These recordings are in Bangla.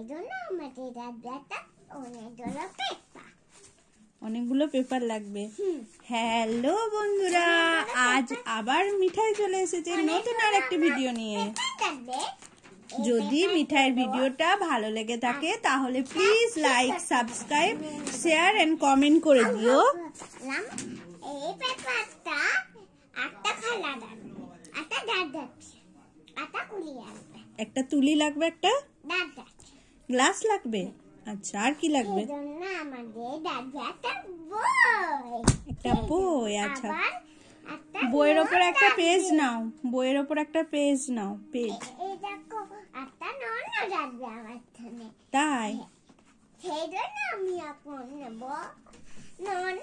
সেজন্য আমাদের রাতটা অনেকগুলো পেপার লাগবে। হ্যালো বন্ধুরা, আজ আবার মিঠাই চলে এসেছে নতুন আর একটি ভিডিও নিয়ে। যদি মিঠাইয়ের ভিডিওটা ভালো লেগে থাকে তাহলে please like, subscribe, share and comment করে দিও। এই পেপারটা একটা খালা লাগবে, একটা দাঁত একটা কুলি লাগবে, একটা তুলি লাগবে, একটা দাঁত গ্লাস লাগবে। আচ্ছা, আর কি লাগবে? সেজন্য আমাদের দাদাটা বই, একটা বই। আচ্ছা, একটা বইয়ের ওপর একটা পেজ নাও, বইয়ের ওপর একটা পেজ নাও, পেজ। এই দেখো একটা নন লাগবে আমার এখানে, তাই সেজন্য আমি এখন নেব নন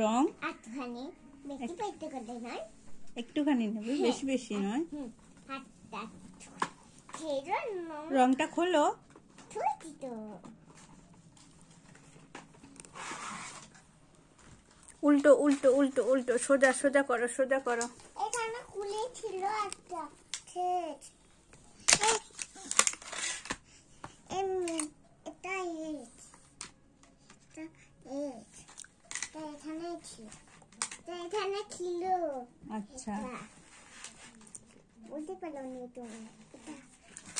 রং একটুখানি, বেশি পেতে করতে নয়, একটুখানি নেবে, বেশি বেশি নয়। সেজন্য রংটা খোলো। খুলছি তো, উল্টো উল্টো উল্টো উল্টো, সোজা সোজা করো, সোজা করো। এখানে খুলে ছিল একটা ঠিক, এটা এখানে ছিল, এখানে ছিল। আচ্ছা, বলতে পারলো নি তুমি, এটা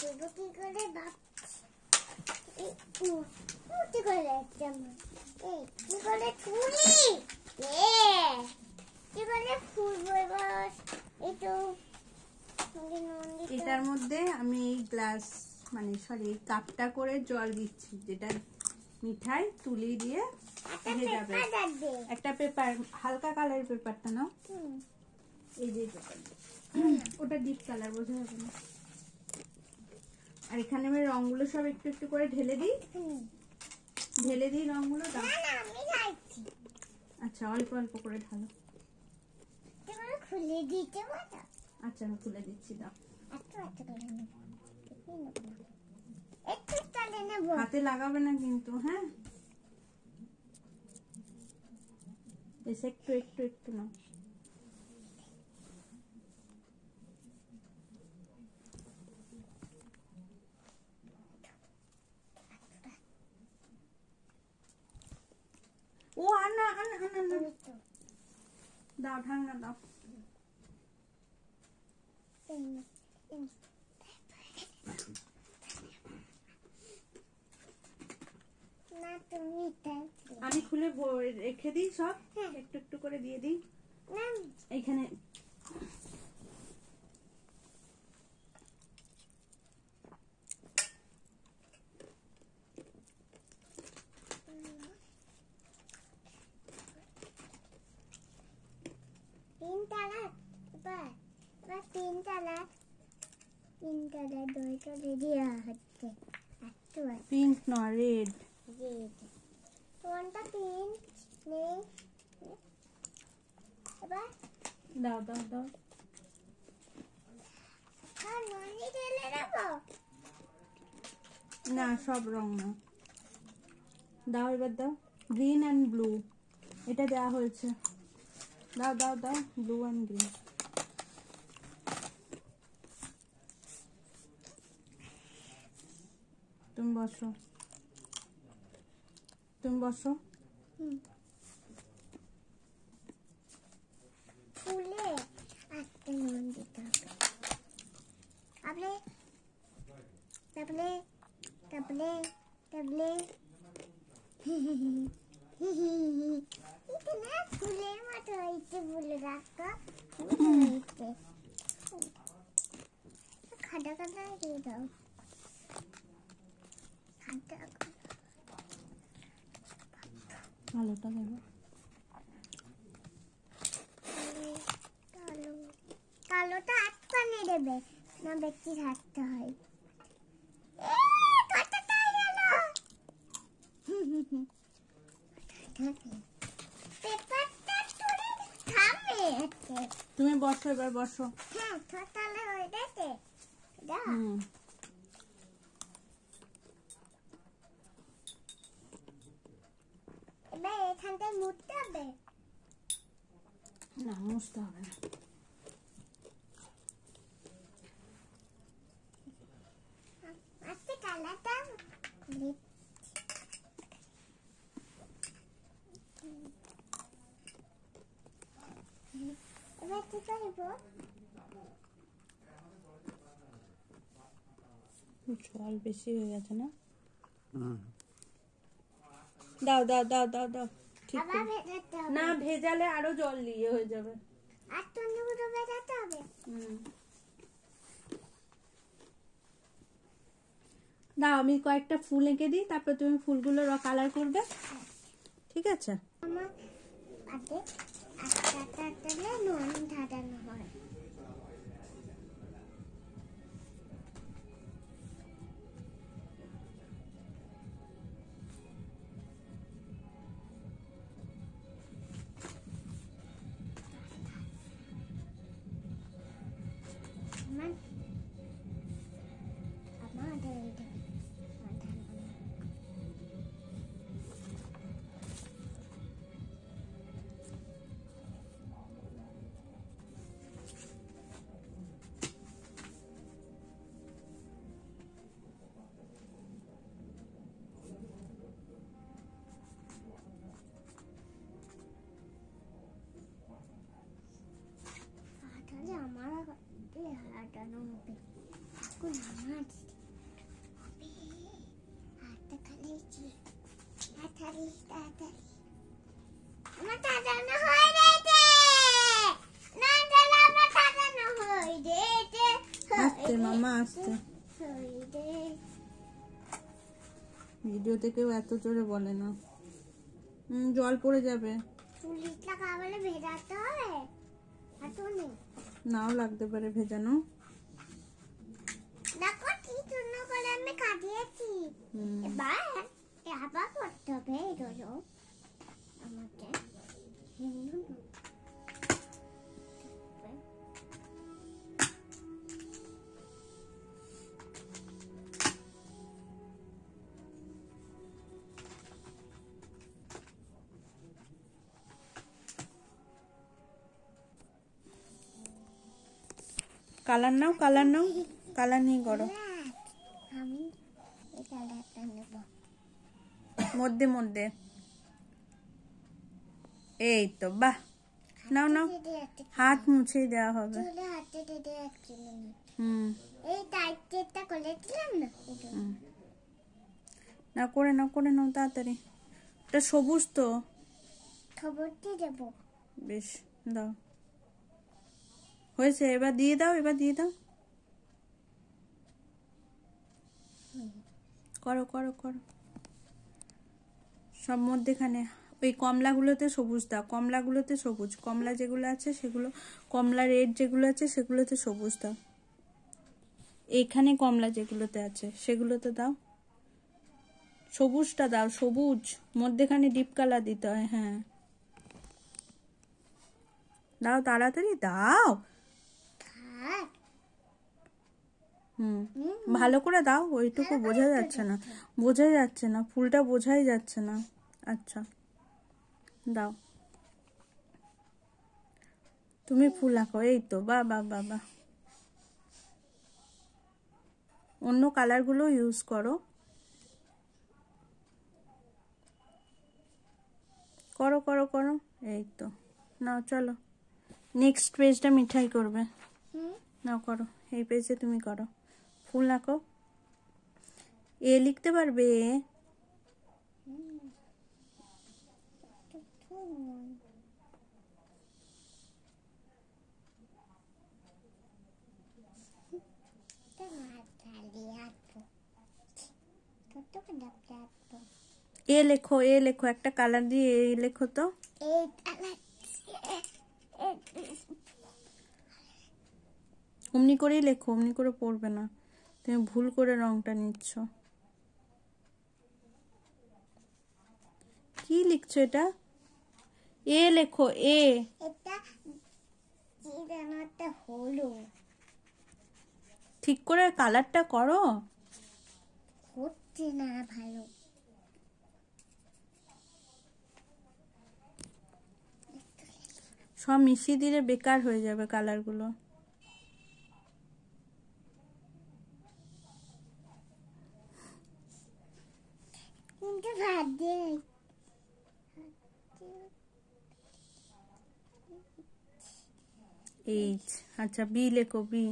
দেবো কি করে ভাবছি, কি করে কি করে তুলি, কি করে ফুলবো এবার। এই তো এটার মধ্যে আমি এই গ্লাস মানে সরি কাপটা করে জল দিচ্ছি, যেটা মিঠাই তুলি দিয়ে যাবে। একটা পেপার, হালকা কালারের পেপারটা নাও, এই যে পেপার, ওটা ডিপ কালার, বোঝা যাবে না। আর এখানে আমি রংগুলো সব একটু একটু করে ঢেলে দিই, ঢেলে দিই রংগুলো। আচ্ছা, অল্প অল্প করে ঢালো। খুলে দিতে পারো? আচ্ছা, আমি খুলে দিচ্ছি, দাও। হাতে লাগাবে না কিন্তু, হ্যাঁ? বেশ একটু একটু একটু না। ও আনা আনা আনা আনা, দাও ঢাকনা দাও। আমি খুলে রেখে দিই সব, একটু একটু করে দিয়ে দিই এইখানে। পিঙ্ক না, রেড। দাও দাও দাও। না, সব রং না, দাও এবার দাও। গ্রিন অ্যান্ড ব্লু এটা দেওয়া হয়েছে, দাও দাও দাও, ব্লু অ্যান্ড গ্রিন। তুমি বসো, তুমি বসো। ফুলে একটা নুন দিতে হবে, তারপরে তারপরে তারপরে ইতনা ফুলের মতো হয়েছে, বলে রাখো খাটা খাটা দিয়ে দাও, ভালোটা দেবো। কালোটা আটকানে দেবে না, বেশি থাকতে হয়। তুমি বসো, এবার বসো। হ্যাঁ, তাহলে হয়ে গেছে। এবার এখানটায় মুছতে হবে না, মুছতে হবে না। আজকে কালারটা এবার কি করবো? জল বেশি হয়ে গেছে না? দাও দাও দাও দাও দাও। ঠিক আবার করে। ভেজাতে হবে। না ভেজালে আরো জল দিয়ে হয়ে যাবে। আর টুনটুনিগুলো ভেজাতে হবে। দাও আমি কয়েকটা ফুল এঁকে দিই, তারপর তুমি ফুলগুলো কালার করবে, ঠিক আছে? আমার আগে একটা তেলে নুন ঢালানো হয়। আমাদের তাহলে আমার হাঁটানো হবে। এখন আমার হাতটা খালিয়েছি। তাড়াতাড়ি তাড়াতাড়ি আমার সাজানো হয়ে গেছে। না তাহলে আমার সাজানো হয়ে গেছে। আস্তে মামা আস্তে। ভিডিওতে কেউ এত জোরে বলে না। জল পড়ে যাবে। চুলিটা কাবলে ভেজাতে হবে। হাঁটু নেই। নাও লাগতে পারে ভেজানো। দেখো কি সুন্দর করে আমি কাটিয়েছি। এবার আবার করতে হবে এগুলো আমাকে। কালার নাও, কালার নাও, কালার নিয়ে করো। আমি এই কালারটা নেব। মধ্যে মধ্যে। এই তো বাহ। নাও নাও, হাত মুছে দেওয়া হবে। চুলে হাতে দিতে যাচ্ছিল না। হুম এই টাইটটা করেছিলাম না। না করে নাও, করে নাও তাড়াতাড়ি। এটা সবুজ তো। খবরটি দেব। বেশ দাও। হয়েছে, এবার দিয়ে দাও, এবার দিয়ে দাও। করো করো করো। সব মধ্যেখানে ওই কমলাগুলোতে সবুজ দাও, কমলাগুলোতে সবুজ, কমলা যেগুলো আছে সেগুলো, কমলা রেড যেগুলো আছে সেগুলোতে সবুজ দাও। এইখানে কমলা যেগুলোতে আছে সেগুলোতে দাও, সবুজটা দাও, সবুজ। মধ্যেখানে ডিপ কালার দিতে হয়। হ্যাঁ দাও, তাড়াতাড়ি দাও। ভালো করে দাও, ওইটুকু বোঝা যাচ্ছে না, বোঝা যাচ্ছে না, ফুলটা বোঝাই যাচ্ছে না। আচ্ছা দাও, তুমি ফুল আঁকো। এই তো বাহ বাহ বাহ বাহ। অন্য কালারগুলো ইউজ করো, করো করো করো। এই তো নাও, চলো নেক্সট পেজটা মিঠাই করবে। নাও করো, এই পেজে তুমি করো, ফুল আঁকো। এ লিখতে পারবে? এ লেখো, এ লেখো, একটা কালার দিয়ে এ লেখো তো। অমনি করেই লেখো, অমনি করে পড়বে না, তুমি ভুল করে রংটা নিচ্ছ। কি লিখছো এটা? এ লেখো, এ। এটা কি হলো? ঠিক করে কালারটা করো। হচ্ছে না ভালো। সব মিশিয়ে দিলে বেকার হয়ে যাবে কালারগুলো। ভাত দে এইচ। আচ্ছা বি লেখো, বি।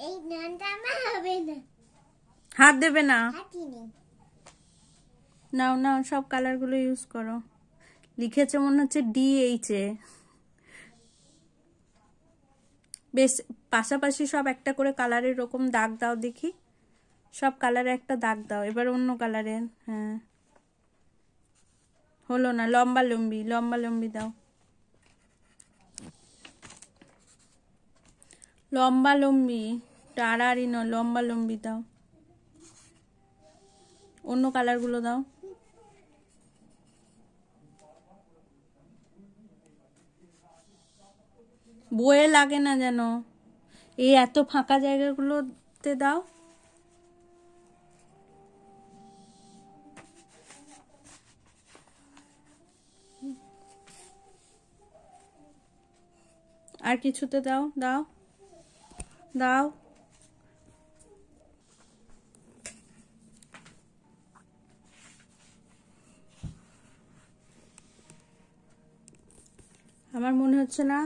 এই নামটা আমার হবে না, হাত দেবে না। হাতি নেই। নাও নাও, সব কালার গুলো ইউজ করো। লিখেছে মনে হচ্ছে DH এ। বেশ পাশাপাশি সব একটা করে কালারের এরকম দাগ দাও দেখি। সব কালারে একটা দাগ দাও, এবার অন্য কালারের। হ্যাঁ হলো না, লম্বা লম্বি, লম্বা লম্বি দাও। লম্বা লম্বি, টাড়াড়ি ন, লম্বা লম্বি দাও। অন্য কালার গুলো দাও। বইয়ে লাগে না যেন, এই এত ফাঁকা জায়গাগুলোতে দাও। আর কিছুতে দাও, দাও দাও। আমার মনে হচ্ছে না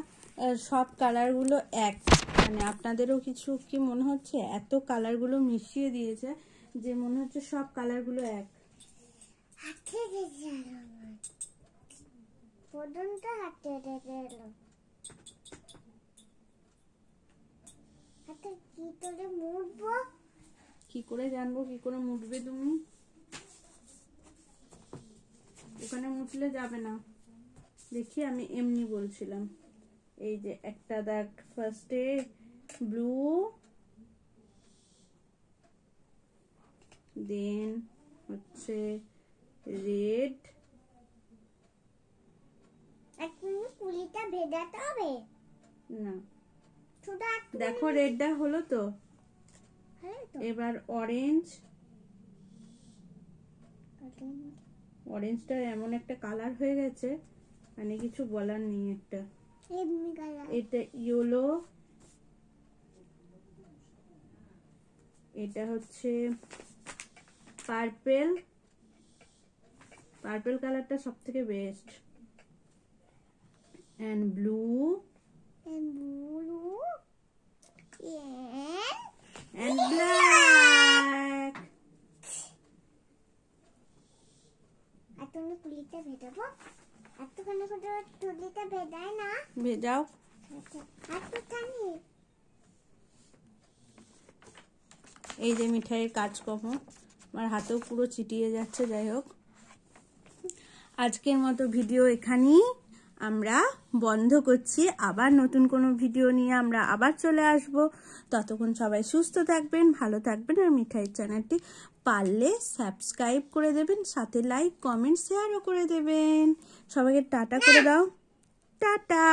সব কালারগুলো এক, মানে আপনাদেরও কিছু কি মনে হচ্ছে? এত কালারগুলো মিশিয়ে দিয়েছে যে মনে হচ্ছে সব কালারগুলো এক। হাতে দিয়েছে পর্যন্ত, হাতে দিল। হাতে কি করে মুড়বো? কি করে জানবো কি করে মুড়বে তুমি? ওখানে মুছলে যাবে না। দেখি আমি এমনি বলছিলাম। এই যে একটা দাগ ফার্স্টে ব্লু, দেন হচ্ছে রেড। এখন কুলিটা ভেজাতে হবে না, শুধু দেখো রেডটা হলো তো। হ্যাঁ তো, এবার অরেঞ্জ। অরেঞ্জটা এমন একটা কালার হয়ে গেছে, মানে কিছু বলার নেই। একটা এমনি কালার। এটা ইয়েলো, এটা হচ্ছে পার্পল। পার্পল কালারটা সব থেকে best. And blue, and blue and black. এখন কুলিটা ভেজাবো। এতখানি করে কুলিটা ভেজায় না, ভেজাও। এতখানি। এই যে মিঠাইয়ের কাজকর্ম আমার হাতেও পুরো চিটিয়ে যাচ্ছে। যাই হোক, আজকের মতো ভিডিও এখানেই আমরা বন্ধ করছি। আবার নতুন কোনো ভিডিও নিয়ে আমরা আবার চলে আসব। ততক্ষণ সবাই সুস্থ থাকবেন, ভালো থাকবেন। আর মিঠাইয়ের চ্যানেলটি পারলে সাবস্ক্রাইব করে দেবেন, সাথে লাইক কমেন্ট শেয়ারও করে দেবেন। সবাইকে টাটা করে দাও, টাটা।